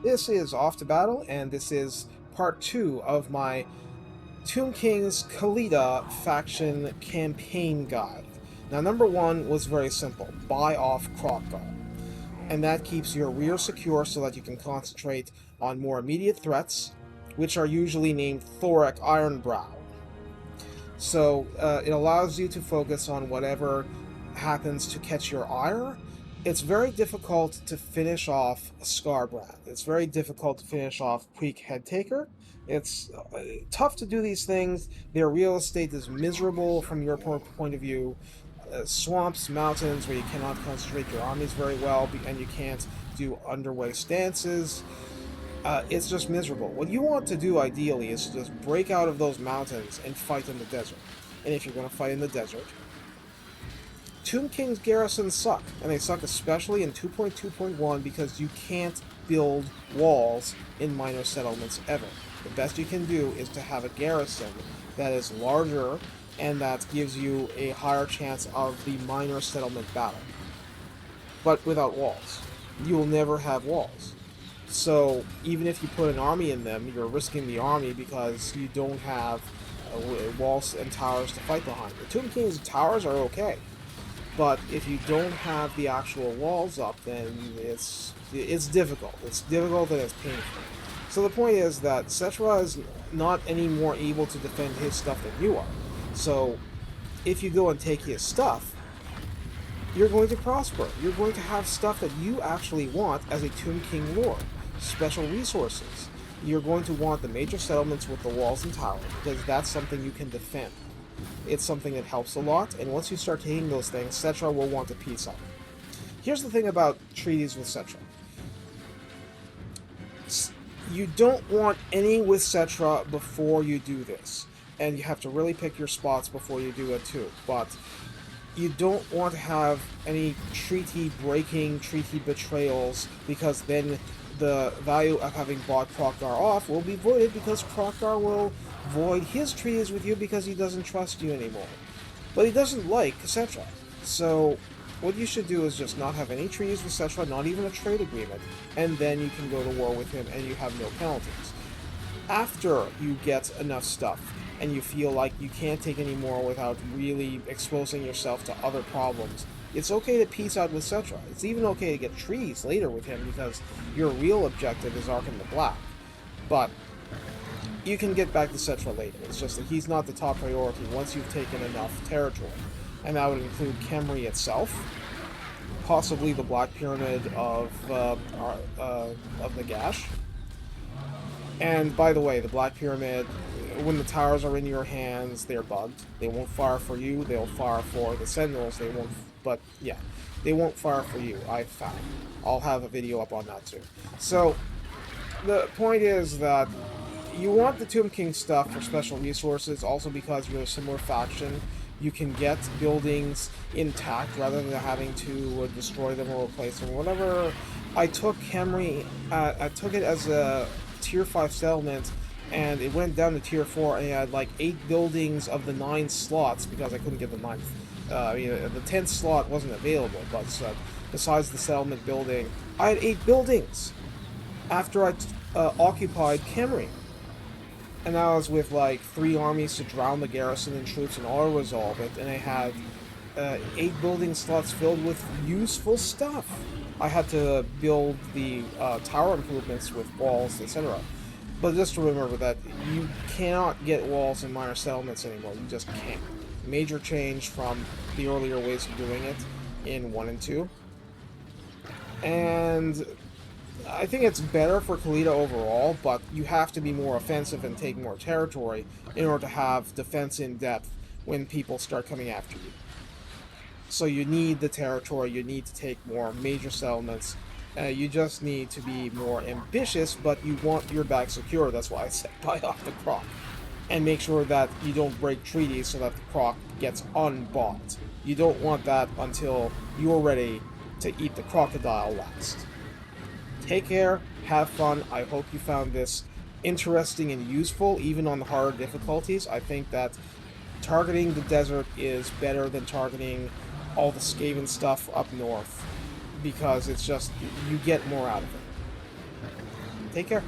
This is Off to Battle, and this is part 2 of my Tomb King's Khalida faction campaign guide. Now, number 1 was very simple. Buy off Kroq-Gar. And that keeps your rear secure so that you can concentrate on more immediate threats, which are usually named Thoric Ironbrow. So it allows you to focus on whatever happens to catch your ire. It's very difficult to finish off Scarbrand. It's very difficult to finish off Queek Headtaker. It's tough to do these things. Their real estate is miserable from your point of view. Swamps, mountains, where you cannot concentrate your armies very well, and you can't do underway stances. It's just miserable. What you want to do, ideally, is to just break out of those mountains and fight in the desert. And if you're going to fight in the desert, Tomb King's Garrisons suck. And they suck especially in 2.2.1 because you can't build walls in minor settlements ever. The best you can do is to have a garrison that is larger and that gives you a higher chance of the minor settlement battle. But without walls. You will never have walls. So even if you put an army in them, you're risking the army because you don't have walls and towers to fight behind. The Tomb King's towers are okay, but if you don't have the actual walls up, then it's difficult. It's difficult and it's painful. So the point is that Settra is not any more able to defend his stuff than you are. So if you go and take his stuff, you're going to prosper. You're going to have stuff that you actually want as a Tomb King lord. Special resources. You're going to want the major settlements with the walls and towers, because that's something you can defend. It's something that helps a lot, and once you start taking those things, Settra will want to peace out. Here's the thing about treaties with Settra. You don't want any with Settra before you do this, and you have to really pick your spots before you do it too, but you don't want to have any treaty breaking, treaty betrayals, because then the value of having bought Kroq-Gar off will be voided because Kroq-Gar will void his treaties with you because he doesn't trust you anymore. But he doesn't like Settra. So what you should do is just not have any treaties with Settra, not even a trade agreement, and then you can go to war with him and you have no penalties. After you get enough stuff and you feel like you can't take any more without really exposing yourself to other problems, it's okay to peace out with Settra. It's even okay to get trees later with him because your real objective is Arkham the Black. But you can get back to Settra later. It's just that he's not the top priority once you've taken enough territory. And that would include Khemri itself, possibly the Black Pyramid of Nagash. And by the way, the Black Pyramid, when the towers are in your hands, they're bugged. They won't fire for you, they'll fire for the Sentinels, they won't, but yeah, they won't fire for you, I've found. I'll have a video up on that too. So, the point is that you want the Tomb King stuff for special resources, also because you're a similar faction. You can get buildings intact rather than having to destroy them or replace them or whatever. I took Khemri, I took it as a tier 5 settlement, and it went down to tier 4, and I had like 8 buildings of the 9 slots because I couldn't get the 9th. The 10th slot wasn't available, but besides the settlement building, I had 8 buildings after I occupied Khemri. And I was with like 3 armies to drown the garrison and troops and auto-resolve it, and I had 8 building slots filled with useful stuff. I had to build the tower improvements with walls, etc. But just to remember that you cannot get walls in minor settlements anymore. You just can't. Major change from the earlier ways of doing it in 1 and 2. And I think it's better for Khalida overall, but you have to be more offensive and take more territory in order to have defense in depth when people start coming after you. So you need the territory, you need to take more major settlements, you just need to be more ambitious, but you want your bag secure. That's why I said buy off the Kroq. And make sure that you don't break treaties so that the Kroq gets unbought. You don't want that until you're ready to eat the crocodile last. Take care, have fun. I hope you found this interesting and useful, even on the harder difficulties. I think that targeting the desert is better than targeting all the Skaven stuff up north, because it's just, you get more out of it. Take care.